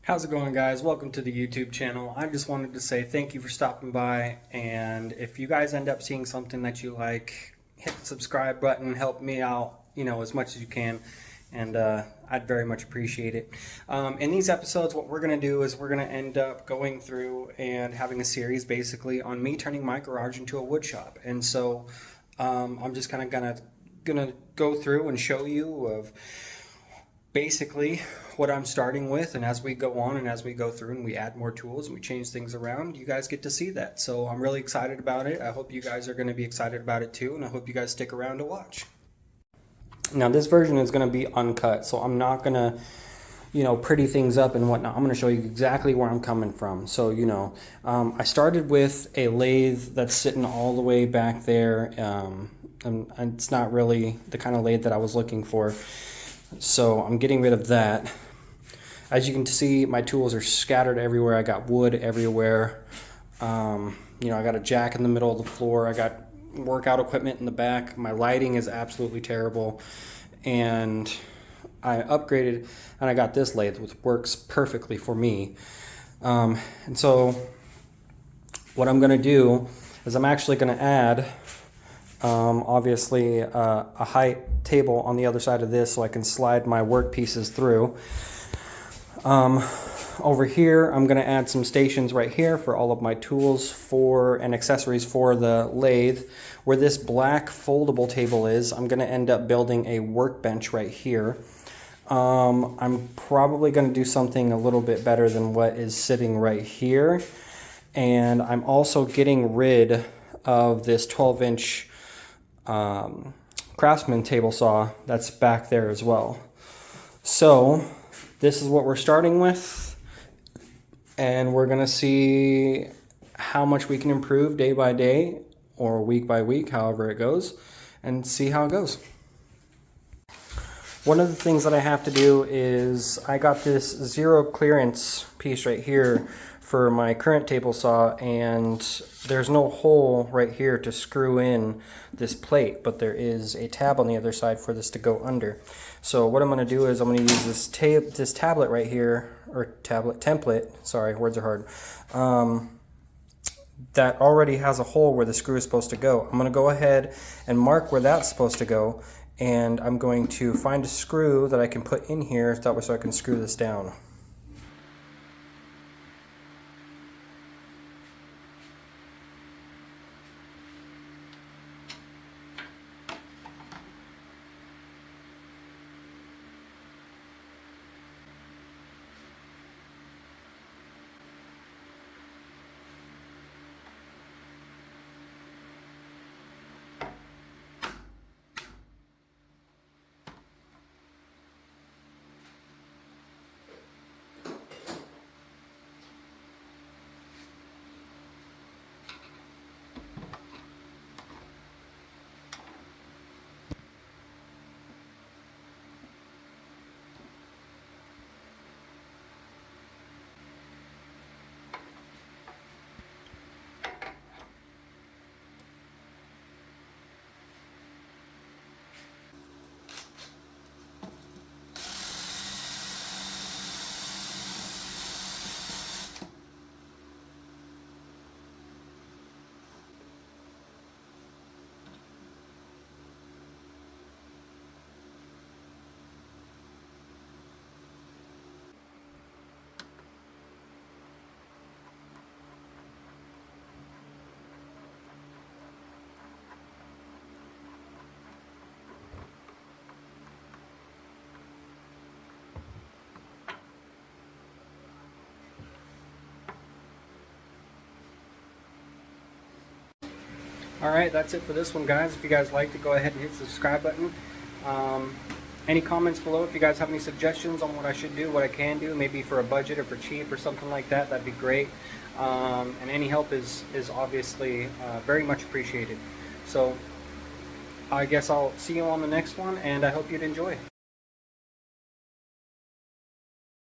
How's it going, guys? Welcome to the YouTube channel. I just wanted to say thank you for stopping by, and if you guys end up seeing something that you like, hit the subscribe button, help me out, as much as you can, and I'd very much appreciate it. In these episodes, what we're going to do is we're going to end up going through and having a series basically on me turning my garage into a wood shop, and so I'm just kind of gonna go through and show you of basically what I'm starting with, and as we go on and as we go through and we add more tools and we change things around, you guys get to see that. So I'm really excited about it. I hope you guys are going to be excited about it too, and I hope you guys stick around to watch. Now this version is going to be uncut, so I'm not going to pretty things up and whatnot. I'm going to show you exactly where I'm coming from. So I started with a lathe that's sitting all the way back there, and it's not really the kind of lathe that I was looking for. So I'm getting rid of that. As you can see, my tools are scattered everywhere. I got wood everywhere. I got a jack in the middle of the floor. I got workout equipment in the back. My lighting is absolutely terrible. And I upgraded and I got this lathe, which works perfectly for me. And so what I'm going to do is I'm actually going to add obviously a height table on the other side of this so I can slide my work pieces through. Over here I'm going to add some stations right here for all of my tools and accessories for the lathe. Where this black foldable table is, I'm going to end up building a workbench right here. I'm probably going to do something a little bit better than what is sitting right here, and I'm also getting rid of this 12-inch Craftsman table saw that's back there as well. So this is what we're starting with, and we're gonna see how much we can improve day by day or week by week, however it goes, and see how it goes. One of the things that I have to do is I got this zero clearance piece right here for my current table saw, and there's no hole right here to screw in this plate, but there is a tab on the other side for this to go under. So what I'm going to do is I'm going to use this tablet right here, or template, sorry, words are hard, that already has a hole where the screw is supposed to go. I'm going to go ahead and mark where that's supposed to go, and I'm going to find a screw that I can put in here so I can screw this down. Alright, that's it for this one, guys. If you guys liked it, go ahead and hit the subscribe button. Any comments below if you guys have any suggestions on what I should do, what I can do, maybe for a budget or for cheap or something like that, that'd be great. And any help is obviously very much appreciated. So I guess I'll see you on the next one, and I hope you'd enjoy.